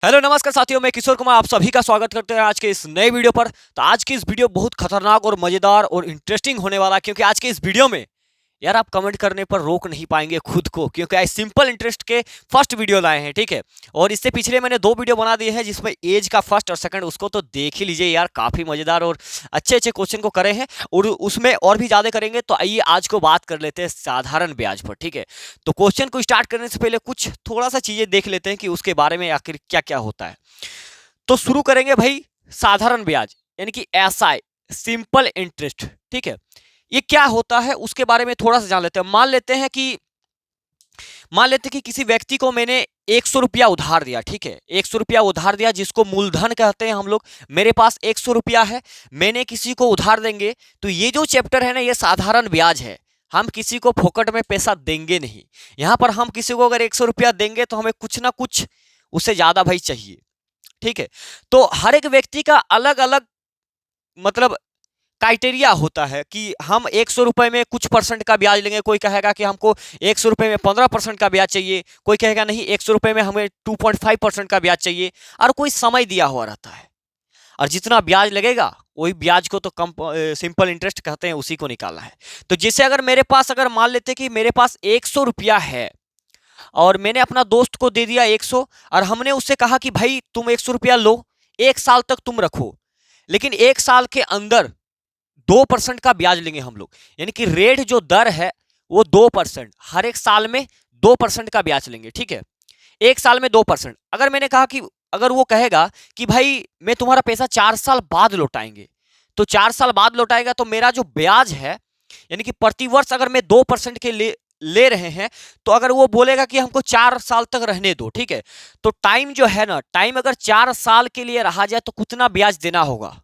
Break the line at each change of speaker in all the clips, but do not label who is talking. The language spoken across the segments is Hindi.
हेलो नमस्कार साथियों, मैं किशोर कुमार आप सभी का स्वागत करते हैं आज के इस नए वीडियो पर। तो आज की इस वीडियो बहुत खतरनाक और मजेदार और इंटरेस्टिंग होने वाला है, क्योंकि आज के इस वीडियो में यार आप कमेंट करने पर रोक नहीं पाएंगे खुद को, क्योंकि आज सिंपल इंटरेस्ट के फर्स्ट वीडियो लाए हैं। ठीक है, और इससे पिछले मैंने दो वीडियो बना दिए हैं जिसमें एज का फर्स्ट और सेकंड, उसको तो देख ही लीजिए यार, काफी मजेदार और अच्छे अच्छे क्वेश्चन को करे हैं और उसमें और भी ज्यादा करेंगे। तो आइए आज को बात कर लेते हैं साधारण ब्याज पर। ठीक है, तो क्वेश्चन को स्टार्ट करने से पहले कुछ थोड़ा सा चीजें देख लेते हैं कि उसके बारे में आखिर क्या क्या होता है। तो शुरू करेंगे भाई साधारण ब्याज यानी कि एसआई, सिंपल इंटरेस्ट। ठीक है, ये क्या होता है उसके बारे में थोड़ा सा जान लेते हैं। मान लेते हैं कि किसी व्यक्ति को मैंने 100 रुपया उधार दिया। ठीक है, 100 रुपया उधार दिया जिसको मूलधन कहते हैं हम लोग। मेरे पास 100 रुपया है, मैंने किसी को उधार देंगे तो ये जो चैप्टर है ना, ये साधारण ब्याज है। हम किसी को फोकट में पैसा देंगे नहीं। यहां पर हम किसी को अगर 100 रुपया देंगे तो हमें कुछ ना कुछ उससे ज्यादा भाई चाहिए। ठीक है, तो हर एक व्यक्ति का अलग अलग मतलब क्राइटेरिया होता है कि हम 100 रुपए में कुछ परसेंट का ब्याज लेंगे। कोई कहेगा कि हमको 100 रुपए में 15% का ब्याज चाहिए, कोई कहेगा नहीं 100 रुपए में हमें 2.5% का ब्याज चाहिए, और कोई समय दिया हुआ रहता है। और जितना ब्याज लगेगा वही ब्याज को तो कम सिंपल इंटरेस्ट कहते हैं, उसी को निकालना है। तो जैसे अगर मेरे पास, अगर मान लेते कि मेरे पास 100 रुपया है और मैंने अपना दोस्त को दे दिया 100, और हमने उससे कहा कि भाई तुम 100 रुपया लो, 1 साल तक तुम रखो, लेकिन 1 साल के अंदर 2% का ब्याज लेंगे हम लोग। यानी कि रेट जो दर है वो 2%, हर एक साल में 2% का ब्याज लेंगे। ठीक है, 1 साल में 2%। अगर मैंने कहा कि, अगर वो कहेगा कि भाई मैं तुम्हारा पैसा 4 साल बाद लौटाएंगे, तो 4 साल बाद लौटाएगा तो मेरा जो ब्याज है, यानी कि प्रतिवर्ष अगर मैं 2% के ले रहे हैं, तो अगर वो बोलेगा कि हमको 4 साल तक रहने दो, ठीक है, तो टाइम जो है ना, टाइम अगर 4 साल के लिए रहा जाए तो कितना ब्याज देना होगा,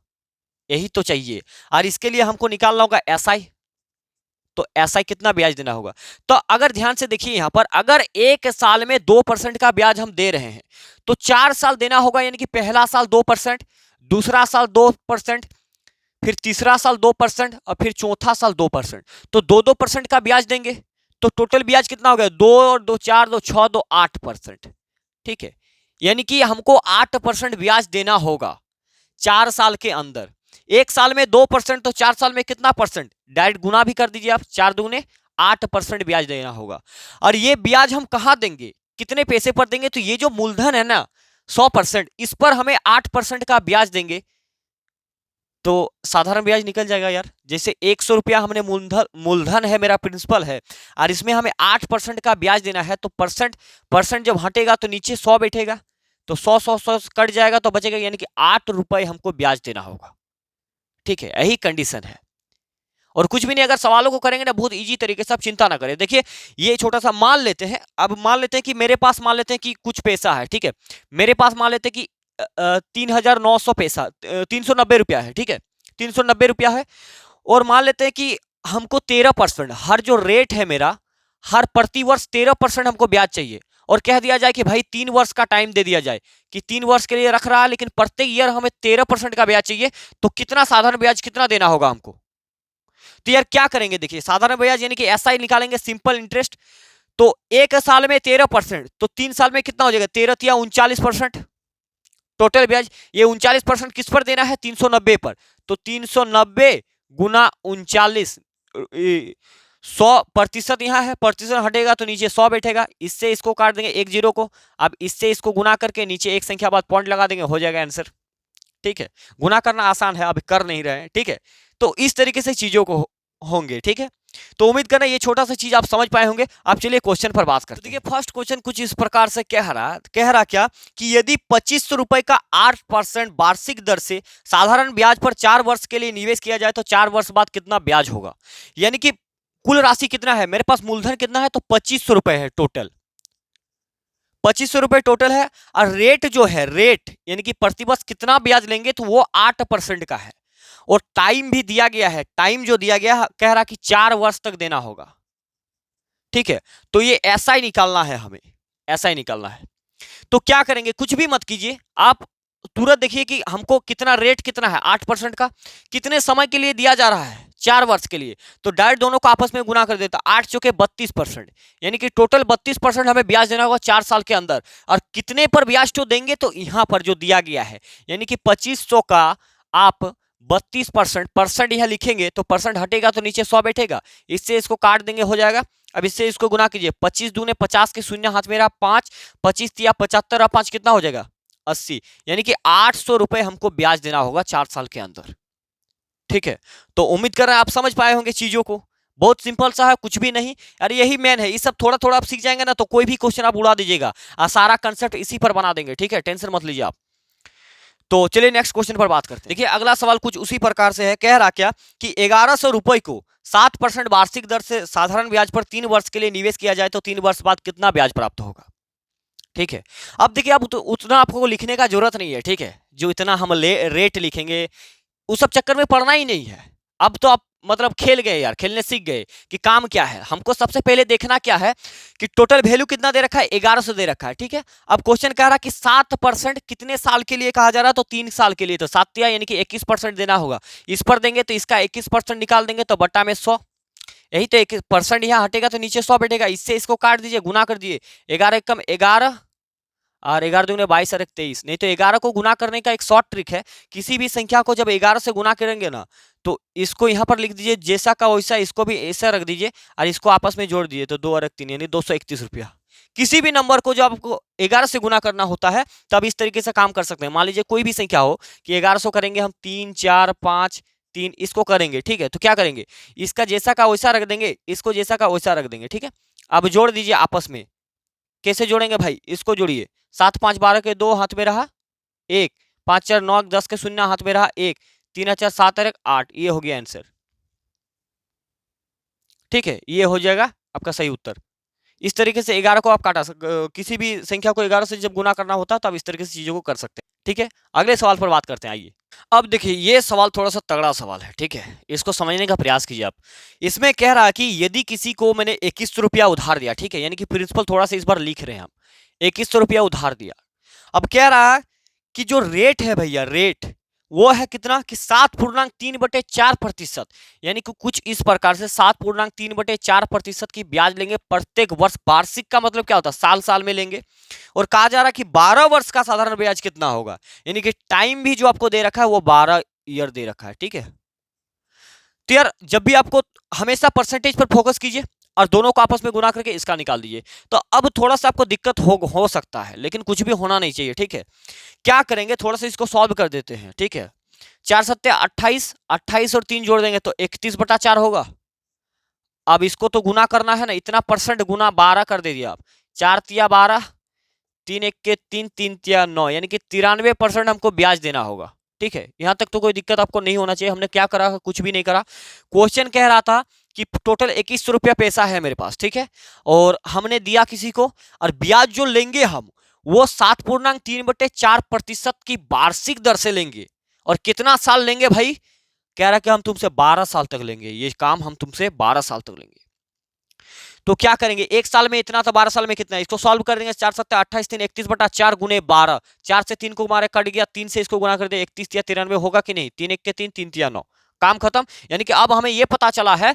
यही तो चाहिए। और इसके लिए हमको निकालना होगा एसआई। तो एसआई कितना ब्याज देना होगा। तो अगर ध्यान से देखिए यहां पर, अगर 1 साल में 2% का ब्याज हम दे रहे हैं तो 4 साल देना होगा। यानी कि पहला साल 2%, दूसरा साल 2%, फिर तीसरा साल 2% और फिर चौथा साल 2%। तो 2-2% का ब्याज देंगे। तो टोटल ब्याज कितना हो गया, 2 और 2 4, 2 6, 2 8%। ठीक है, यानी कि हमको 8% ब्याज देना होगा 4 साल के अंदर। 1 साल में 2% तो 4 साल में कितना परसेंट, डायरेक्ट गुना भी कर दीजिए आप, 4 दूने 8% ब्याज देना होगा। और ये ब्याज हम कहां देंगे, कितने पैसे पर देंगे, तो ये जो मूलधन है ना 100%, इस पर हमें 8% का ब्याज देंगे। तो साधारण ब्याज निकल जाएगा यार। जैसे 100 रुपया हमने मूलधन मूलधन है, मेरा प्रिंसिपल है, और इसमें हमें 8% का ब्याज देना है, तो परसेंट परसेंट जब हटेगा तो नीचे 100 बैठेगा, तो 100 कट जाएगा तो बचेगा, यानी कि 8 रुपए हमको ब्याज देना होगा। ठीक है, यही कंडीशन है। और कुछ भी नहीं, अगर सवालों को करेंगे ना बहुत इजी तरीके से, आप चिंता ना करें। देखिए ये छोटा सा मान लेते हैं। अब मान लेते हैं कि मेरे पास, मान लेते हैं कि कुछ पैसा है। ठीक है, मेरे पास मान लेते हैं कि 3,900 पैसा, 390 रुपया है। ठीक है, 390 रुपया है, और मान लेते हैं कि हमको 13%, हर जो रेट है मेरा, हर प्रतिवर्ष 13% हमको ब्याज चाहिए। और कह दिया जाए कि भाई 3 वर्ष का टाइम दे दिया जाए कि 3 वर्ष के लिए रख रहा है, लेकिन प्रत्येक ईयर हमें 13% का ब्याज चाहिए। तो कितना साधारण ब्याज कितना देना होगा हमको। तो यार क्या करेंगे, देखिए साधारण ब्याज यानी कि एसआई निकालेंगे, सिंपल इंटरेस्ट। तो 1 साल में 13%, तो 3 साल में कितना हो जाएगा, 13 या 39% टोटल ब्याज। ये 39% किस पर देना है, 390 पर। तो 390 गुना 39, 100% यहाँ है, प्रतिशत हटेगा तो नीचे 100 बैठेगा, इससे इसको काट देंगे एक जीरो को। अब इससे इसको गुना करके नीचे एक संख्या बाद पॉइंट लगा देंगे, हो जाएगा आंसर। ठीक है, गुना करना आसान है, अभी कर नहीं रहे हैं। ठीक है, तो इस तरीके से चीजों को होंगे। ठीक है, तो उम्मीद करना ये छोटा सा चीज आप समझ पाए होंगे। आप चलिए क्वेश्चन पर बात करते हैं। देखिए फर्स्ट क्वेश्चन कुछ इस प्रकार से कह रहा क्या कि यदि 2500 रुपए का 8% वार्षिक दर से साधारण ब्याज पर 4 वर्ष के लिए निवेश किया जाए तो 4 वर्ष बाद कितना ब्याज होगा। यानी कि कुल राशि कितना है, मेरे पास मूलधन कितना है, तो 2500 रुपए है टोटल, 2500 रुपए टोटल है। और रेट जो है, रेट यानी कि प्रतिवर्ष कितना ब्याज लेंगे, तो वो 8% का है। और टाइम भी दिया गया है, टाइम जो दिया गया है कह रहा कि 4 वर्ष तक देना होगा। ठीक है, तो ये ऐसा ही निकालना है, हमें ऐसा ही निकालना है। तो क्या करेंगे, कुछ भी मत कीजिए, आप तुरंत देखिए कि हमको कितना रेट कितना है, 8% का, कितने समय के लिए दिया जा रहा है, 4 वर्ष के लिए, तो डायरेक्ट दोनों को आपस में गुना कर देता, 8 चौके 32%, यानी कि टोटल 32% हमें ब्याज देना होगा 4 साल के अंदर। और कितने पर ब्याज तो देंगे, तो यहाँ पर जो दिया गया है, यानी कि 2500 का आप 32%, परसेंट यहाँ लिखेंगे तो परसेंट हटेगा तो नीचे 100 बैठेगा, इससे इसको काट देंगे, हो जाएगा। अब इससे इसको गुना कीजिए, 25 दूने 50 के शून्य हाथ में रहा 5, 25 तिया 75 और 5 कितना हो जाएगा 80, यानी कि 800 रुपए हमको ब्याज देना होगा 4 साल के अंदर। ठीक है, तो उम्मीद कर रहे हैं आप समझ पाए होंगे चीजों को, बहुत सिंपल सा है, कुछ भी नहीं। अरे यही मेन है, ये सब थोड़ा थोड़ा आप सीख जाएंगे ना, तो कोई भी क्वेश्चन आप उड़ा दीजिएगा, सारा कंसेप्ट इसी पर बना देंगे। ठीक है, टेंशन मत लीजिए आप। तो चलिए नेक्स्ट क्वेश्चन पर बात करते हैं। देखिए अगला सवाल कुछ उसी प्रकार से है, कह रहा क्या कि 1100 रुपए को 7% वार्षिक दर से साधारण ब्याज पर 3 वर्ष के लिए निवेश किया जाए तो 3 वर्ष बाद कितना ब्याज प्राप्त होगा। ठीक है, अब देखिए अब उतना आपको लिखने का जरूरत नहीं है। ठीक है, जो इतना हम रेट लिखेंगे उस सब चक्कर में पढ़ना ही नहीं है। अब तो आप मतलब खेल गए यार, खेलने सीख गए कि काम क्या है। हमको सबसे पहले देखना क्या है कि टोटल वैल्यू कितना दे रखा है, 1100 दे रखा है। ठीक है, अब क्वेश्चन कह रहा है कि 7% कितने साल के लिए कहा जा रहा है, तो 3 साल के लिए, तो 7 यानी कि 21% देना होगा। इस पर देंगे तो इसका 21% निकाल देंगे तो बट्टा में 100, यही तो 1% यहाँ हटेगा तो नीचे 100 बैठेगा, इससे इसको काट दीजिए, गुना कर दीजिए, 11 कम 11 और 11 दूने 22 और 23। नहीं तो 11 को गुना करने का एक शॉर्ट ट्रिक है, किसी भी संख्या को जब 11 से गुना करेंगे ना, तो इसको यहाँ पर लिख दीजिए जैसा का वैसा, इसको भी ऐसा रख दीजिए और इसको आपस में जोड़ दीजिए, तो 2 और 3 यानी 231 रुपया। किसी भी नंबर को जब आपको 11 से गुना करना होता है तब इस तरीके से काम कर सकते हैं। मान लीजिए कोई भी संख्या हो कि 1100 करेंगे हम 3 4 5 3 इसको करेंगे। ठीक है, तो क्या करेंगे, इसका जैसा का वैसा रख देंगे, इसको जैसा का वैसा रख देंगे। ठीक है, अब जोड़ दीजिए आपस में, कैसे जोड़ेंगे भाई, इसको जोड़िए, 7 5 12 के 2 हाथ में रहा 1, 5 4 9 10 के शून्य हाथ में रहा 1, 3 4 7 और 8, ये हो गया आंसर। ठीक है, ये हो जाएगा आपका सही उत्तर। इस तरीके से 11 को आप काटा किसी भी संख्या को 11 से जब गुना करना होता है तो आप इस तरीके से चीजों को कर सकते हैं। ठीक है, अगले सवाल पर बात करते हैं, आइए। अब देखिए ये सवाल थोड़ा सा तगड़ा सवाल है। ठीक है, इसको समझने का प्रयास कीजिए आप। इसमें कह रहा है कि यदि किसी को मैंने 2100 रुपया उधार दिया, ठीक है, यानी कि प्रिंसिपल थोड़ा सा इस बार लिख रहे हैं हम, 2100 रुपया उधार दिया। अब कह रहा है कि जो रेट है भैया, रेट वो है कितना कि 7.3/4%, यानी कि कुछ इस प्रकार से 7.3/4% की ब्याज लेंगे प्रत्येक वर्ष। वार्षिक का मतलब क्या होता है, साल साल में लेंगे। और कहा जा रहा है कि 12 वर्ष का साधारण ब्याज कितना होगा, यानी कि टाइम भी जो आपको दे रखा है वो 12 ईयर दे रखा है। ठीक है, तो यार जब भी आपको हमेशा परसेंटेज पर फोकस कीजिए और दोनों को आपस में गुना करके इसका निकाल दीजिए। तो अब थोड़ा सा आपको दिक्कत हो सकता है, लेकिन कुछ भी होना नहीं चाहिए। ठीक है, क्या करेंगे, थोड़ा सा इसको सॉल्व कर देते हैं। ठीक है, 4 7 28, 28 और 3 जोड़ देंगे तो 31/4 होगा। अब इसको तो गुना करना है ना, इतना परसेंट गुना 12 कर दे दिया आप, 4 तिया 12, 3 1 के 3, 3 तिया 9, यानी कि 93% हमको ब्याज देना होगा। ठीक है, यहां तक तो कोई दिक्कत आपको नहीं होना चाहिए। हमने क्या करा, कुछ भी नहीं करा। क्वेश्चन कह रहा था कि टोटल 2100 रुपया पैसा है मेरे पास। ठीक है, और हमने दिया किसी को, और ब्याज जो लेंगे हम वो 7.3/4% की वार्षिक दर से लेंगे। और कितना साल लेंगे भाई, कह रहा कि हम तुमसे 12 साल तक लेंगे, ये काम हम तुमसे 12 साल तक लेंगे। तो क्या करेंगे, एक साल में इतना, तो 12 साल में कितना है, इसको सॉल्व कर देंगे। 4 7 28 3 31/4 गुने 12, 4 से 3 को मारे कट गया, 3 से इसको गुना कर दे, 31 या 93 होगा कि नहीं, 3 1 के 3, 3 तिया 9, काम खत्म। यानी कि अब हमें यह पता चला है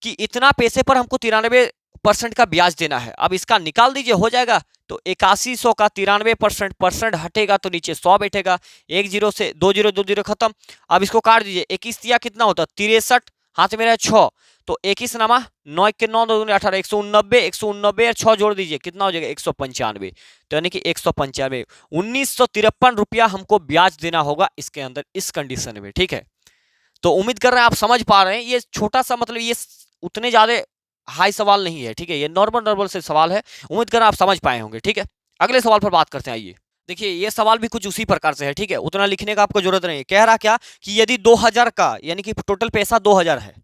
कि इतना पैसे पर हमको 93% का ब्याज देना है। अब इसका निकाल दीजिए, हो जाएगा। तो 8100 का 93%, परसेंट हटेगा तो नीचे 100 बैठेगा, 1 0 से 2 0 2 0 खत्म। अब इसको काट दीजिए, 21 तिया कितना होता है 63, हाथ में रहा 6, तो 21 नामा 9 के 9 2 18, 189, 189 और 6 जोड़ दीजिए, कितना हो जाएगा 195। तो यानी कि 195, 1953 रुपया हमको ब्याज देना होगा इसके अंदर, इस कंडीशन में। ठीक है, तो उम्मीद कर रहे हैं आप समझ पा रहे हैं। ये छोटा सा मतलब ये उतने ज्यादा हाई सवाल नहीं है। ठीक है, ये नॉर्मल से सवाल है, उम्मीद कर रहे हैं आप समझ पाए होंगे। ठीक है, अगले सवाल पर बात करते हैं, आइए। देखिए ये सवाल भी कुछ उसी प्रकार से है। ठीक है, उतना लिखने का आपको जरूरत नहीं है। कह रहा क्या कि यदि 2000 का, यानी कि टोटल पैसा 2000 है,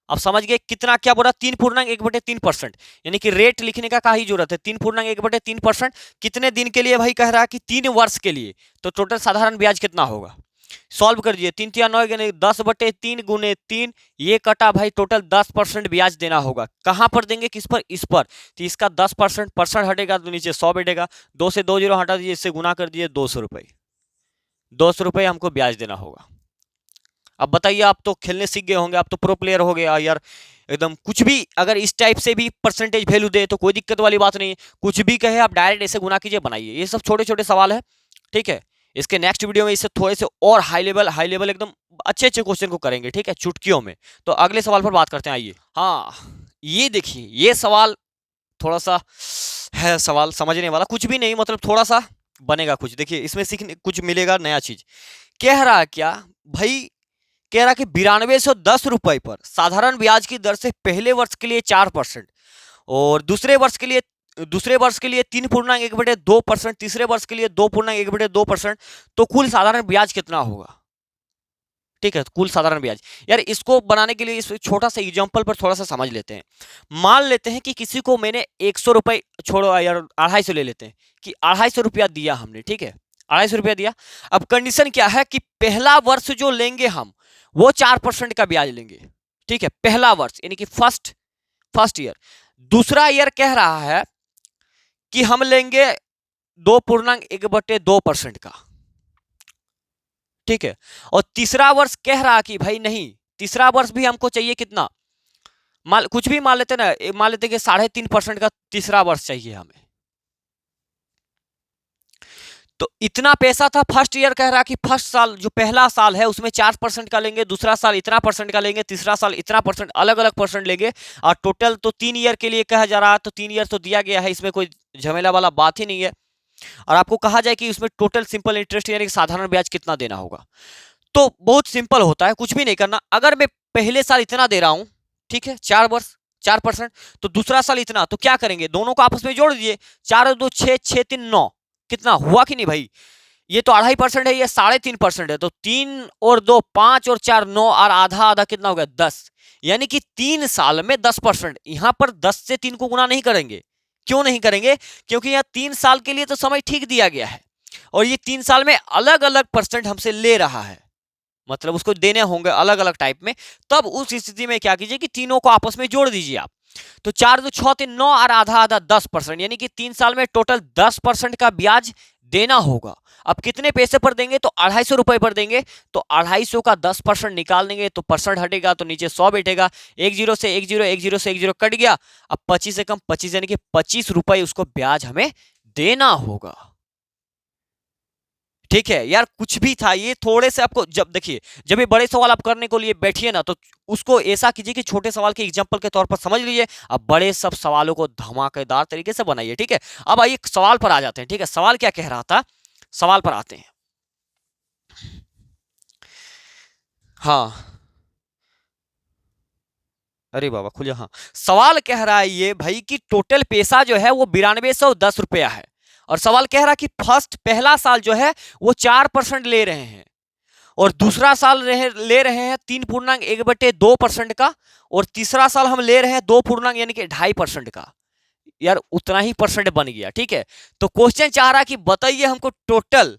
अब समझ गए कितना, क्या बोला 3.1/3%, यानी कि रेट लिखने का ही जरूरत है, 3.1/3%। कितने दिन के लिए भाई, कह रहा है कि 3 वर्ष के लिए, तो टोटल साधारण ब्याज कितना होगा, सॉल्व कर दीजिए। 3 तिया 9 10/3 गुने 3, ये कटा भाई, टोटल 10% ब्याज देना होगा। कहां पर देंगे, किस पर, इस पर। तो इसका 10%, परसेंट हटेगा तो नीचे 100 बैठेगा, 2 से 2 0 हटा दीजिए, इससे गुना कर दीजिए, 200 रुपये, 200 रुपये हमको ब्याज देना होगा। अब बताइए, आप तो खेलने सीख गए होंगे, आप तो प्रो प्लेयर हो गया यार एकदम। कुछ भी अगर इस टाइप से भी परसेंटेज वैल्यू दे तो कोई दिक्कत वाली बात नहीं है, कुछ भी कहे आप डायरेक्ट ऐसे गुना कीजिए, बनाइए। ये सब छोटे छोटे सवाल है, ठीक है। इसके नेक्स्ट वीडियो में इससे थोड़े से और हाई लेवल एकदम अच्छे अच्छे क्वेश्चन को करेंगे, ठीक है, चुटकियों में। तो अगले सवाल पर बात करते हैं, आइए। हाँ, ये देखिए, ये सवाल थोड़ा सा है, सवाल समझने वाला, कुछ भी नहीं, मतलब थोड़ा सा बनेगा कुछ। देखिए, इसमें सीखने कुछ मिलेगा नया चीज। कह रहा क्या भाई, कह रहा कि 9210 रुपए पर साधारण ब्याज की दर से पहले वर्ष के लिए 4%, और दूसरे वर्ष के लिए 3.1/2%, तीसरे वर्ष के लिए 2.1/2%, तो कुल साधारण ब्याज कितना होगा? ठीक है, कुल साधारण ब्याज। यार इसको बनाने के लिए इस छोटा सा एग्जांपल पर थोड़ा सा समझ लेते हैं। मान लेते हैं कि किसी को मैंने 100 रुपए, छोड़ो यार 250 ले लेते हैं, कि 250 रुपया दिया हमने, ठीक है, 250 रुपया दिया। अब कंडीशन क्या है कि पहला वर्ष जो लेंगे हम, वो 4% का ब्याज लेंगे, ठीक है, पहला वर्ष यानी कि फर्स्ट ईयर। दूसरा ईयर कह रहा है कि हम लेंगे 2.1/2% का, ठीक है। और तीसरा वर्ष कह रहा कि भाई नहीं, तीसरा वर्ष भी हमको चाहिए कितना, कुछ भी मान लेते ना, मान लेते कि 3.5% का तीसरा वर्ष चाहिए हमें। तो इतना पैसा था, फर्स्ट ईयर कह रहा कि फर्स्ट साल जो पहला साल है उसमें 4% का लेंगे, दूसरा साल इतना परसेंट का लेंगे, तीसरा साल इतना परसेंट, अलग अलग परसेंट लेंगे। और टोटल तो 3 ईयर के लिए कहा जा रहा है, तो 3 ईयर तो दिया गया है, इसमें कोई झमेला वाला बात ही नहीं है। और आपको कहा जाए कि उसमें टोटल सिंपल इंटरेस्ट यानी साधारण ब्याज कितना देना होगा, तो बहुत सिंपल होता है, कुछ भी नहीं करना। अगर मैं पहले साल इतना दे रहा हूं, ठीक है, 4 वर्ष 4%, तो दूसरा साल इतना, तो क्या करेंगे, दोनों को आपस में जोड़ दीजिए, 4 और 2 6, 6 3 9, कितना हुआ कि नहीं भाई? ये तो 2.5% है, ये 3.5% है, तो 3 और 2 5 और 4 9, और आधा आधा कितना हो गया, 10। यानी कि 3 साल में 10%। यहां पर 10 से 3 को गुना नहीं करेंगे। क्यों नहीं करेंगे? क्योंकि यहां 3 साल के लिए तो समय ठीक दिया गया है, और ये 3 साल में अलग अलग परसेंट हमसे ले रहा है, मतलब उसको देने होंगे अलग अलग टाइप में। तब उस स्थिति में क्या कीजिए कि तीनों को आपस में जोड़ दीजिए आप। तो 4 2 6 3 9, और आधा आधा 10%, यानी कि 3 साल में टोटल 10% का ब्याज देना होगा। अब कितने पैसे पर देंगे, तो 250 रुपए पर देंगे। तो 250 का 10% निकाल देंगे, तो परसेंट हटेगा तो नीचे 100 बैठेगा, 10 से 10, 10 से 10 कट गया। अब 25 से कम 25, यानी कि 25 रुपए उसको ब्याज हमें देना होगा, ठीक है। यार कुछ भी था, ये थोड़े से आपको, जब देखिए, जब ये बड़े सवाल आप करने को लिए बैठिए ना, तो उसको ऐसा कीजिए कि छोटे सवाल के एग्जांपल के तौर पर समझ लीजिए। अब बड़े सब सवालों को धमाकेदार तरीके से बनाइए, ठीक है। अब आइए सवाल पर आ जाते हैं, ठीक है। सवाल क्या कह रहा था, सवाल पर आते हैं। हाँ, अरे बाबा खुले, हाँ। सवाल कह रहा है ये भाई कि टोटल पैसा जो है वो 9210 रुपया है, और सवाल कह रहा है कि पहला साल जो है वो 4% ले रहे हैं, और दूसरा साल ले रहे हैं 3.1/2% का, और तीसरा साल हम ले रहे हैं 2 पूर्णांक यानी कि 2.5% का। यार उतना ही परसेंट बन गया, ठीक है। तो क्वेश्चन चाह रहा कि बताइए हमको टोटल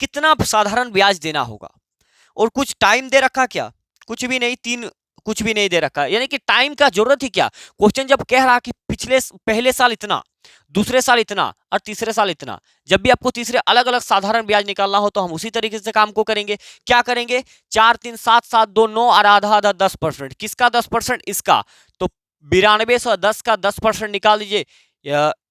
कितना साधारण ब्याज देना होगा, और कुछ टाइम दे रखा क्या, कुछ भी नहीं, कुछ भी नहीं दे रखा, यानी कि टाइम का जरूरत ही क्या। क्वेश्चन जब कह रहा कि पहले साल इतना, दूसरे साल इतना, और तीसरे साल इतना, जब भी आपको तीसरे अलग अलग साधारण ब्याज निकालना हो तो हम उसी तरीके से काम को करेंगे। क्या करेंगे, 4 3 7 7 2 9, और आधा आधा 10%, किसका 10%, इसका। तो 9210 का 10% निकाल दीजिए,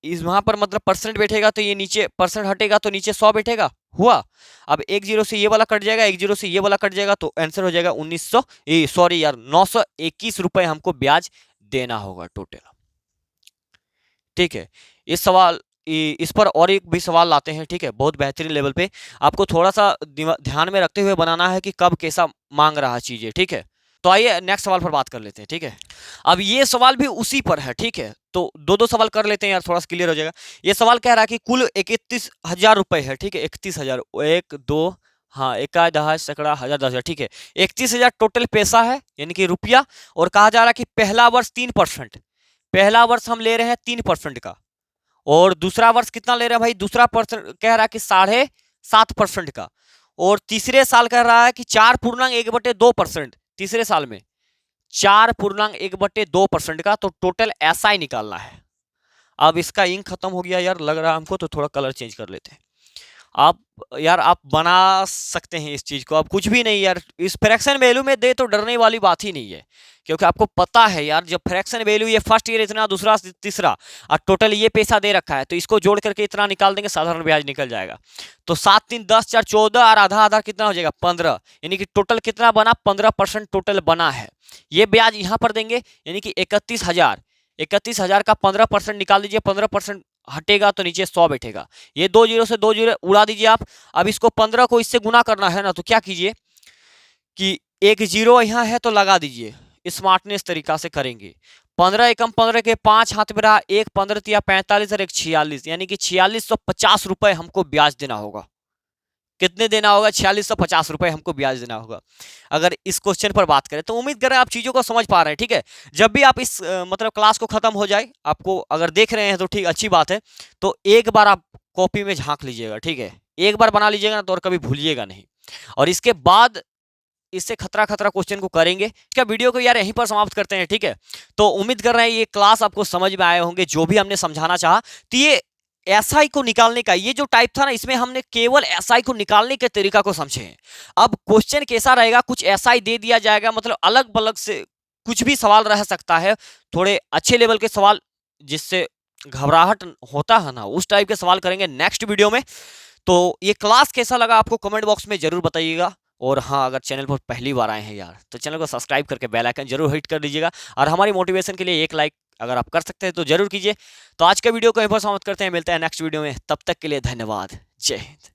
इस वहां पर मतलब परसेंट बैठेगा, तो ये नीचे परसेंट हटेगा तो नीचे 100 बैठेगा, हुआ। अब 10 से ये वाला कट जाएगा, 10 से ये वाला कट जाएगा, तो आंसर हो जाएगा 1900, सॉरी यार 921 रुपए हमको ब्याज देना होगा टोटल, ठीक है। इस सवाल इस पर और एक भी सवाल लाते हैं, ठीक है, बहुत बेहतरीन लेवल पे। आपको थोड़ा सा ध्यान में रखते हुए बनाना है कि कब कैसा मांग रहा चीजें, ठीक है। तो आइए नेक्स्ट सवाल पर बात कर लेते हैं, ठीक है। अब ये सवाल भी उसी पर है, ठीक है। तो दो दो सवाल कर लेते हैं यार, थोड़ा सा क्लियर हो जाएगा। ये सवाल कह रहा है कि कुल 31,000 रुपए है, ठीक है, 31,000, 1 2, हाँ, इक्का दहा सैकड़ा हजार 10,000, ठीक है। 31,000 टोटल पैसा है, यानी कि रुपया। और कहा जा रहा है कि पहला वर्ष 3%, पहला वर्ष हम ले रहे हैं 3% का, और दूसरा वर्ष कितना ले रहे हैं भाई, दूसरा परसेंट कह रहा है कि 7.5% का, और तीसरे साल कह रहा है कि 4.1/2%, तीसरे साल में 4.1/2% का। तो टोटल ऐसा ही निकालना है। अब इसका इंक खत्म हो गया यार, लग रहा है हमको, तो थोड़ा कलर चेंज कर लेते हैं। आप यार आप बना सकते हैं इस चीज को, अब कुछ भी नहीं यार, इस फ्रैक्शन वैल्यू में दे तो डरने वाली बात ही नहीं है, क्योंकि आपको पता है यार जब फ्रैक्शन वैल्यू ये फर्स्ट ईयर इतना, दूसरा तीसरा, और टोटल ये पैसा दे रखा है, तो इसको जोड़ करके इतना निकाल देंगे, साधारण ब्याज निकल जाएगा। तो 7 3 10 4 14 और आधा आधा कितना हो जाएगा 15, यानी कि टोटल कितना बना 15% टोटल बना है। ये ब्याज यहाँ पर देंगे, यानी कि 31,000 का 15% निकाल दीजिए, 15% हटेगा तो नीचे 100 बैठेगा। ये 2 जीरो से 2 जीरो उड़ा दीजिए आप। अब इसको 15 को इससे गुना करना है ना, तो क्या कीजिए कि एक जीरो यहाँ है तो लगा दीजिए, स्मार्टनेस तरीका से करेंगे। 15 एकम 15 के 5 हाथ में रहा, एक 15 तिया 45 और एक 46, यानी कि 4650 रुपए हमको ब्याज देना होगा। कितने देना होगा? 4650 रुपए हमको ब्याज देना होगा, अगर इस क्वेश्चन पर बात करें। तो उम्मीद कर रहे हैं आप चीजों को समझ पा रहे हैं, ठीक है। जब भी आप इस मतलब क्लास को खत्म हो जाए, आपको अगर देख रहे हैं तो ठीक, अच्छी बात है, तो एक बार आप कॉपी में झांक लीजिएगा, ठीक है। एक बार बना लीजिएगा ना तो और कभी भूलिएगा नहीं। और इसके बाद इससे खतरा खतरा क्वेश्चन को करेंगे। क्या वीडियो को यार यहीं पर समाप्त करते हैं, ठीक है। तो उम्मीद कर रहे हैं ये क्लास आपको समझ में आए होंगे, जो भी हमने समझाना चाहा। तो ये एसआई को निकालने का ये जो टाइप था ना, इसमें हमने केवल एसआई को निकालने के तरीका को समझे हैं। अब क्वेश्चन कैसा रहेगा, कुछ एसआई दे दिया जाएगा, मतलब अलग अलग से कुछ भी सवाल रह सकता है, थोड़े अच्छे लेवल के सवाल जिससे घबराहट होता है ना, उस टाइप के सवाल करेंगे नेक्स्ट वीडियो में। तो ये क्लास कैसा लगा आपको कमेंट बॉक्स में जरूर बताइएगा। और हाँ, अगर चैनल पर पहली बार आए हैं यार, तो चैनल को सब्सक्राइब करके बेल आइकन जरूर हिट कर दीजिएगा, और हमारी मोटिवेशन के लिए एक लाइक अगर आप कर सकते हैं तो जरूर कीजिए। तो आज का वीडियो को यहीं पर समाप्त करते हैं, मिलते हैं नेक्स्ट वीडियो में, तब तक के लिए धन्यवाद, जय हिंद।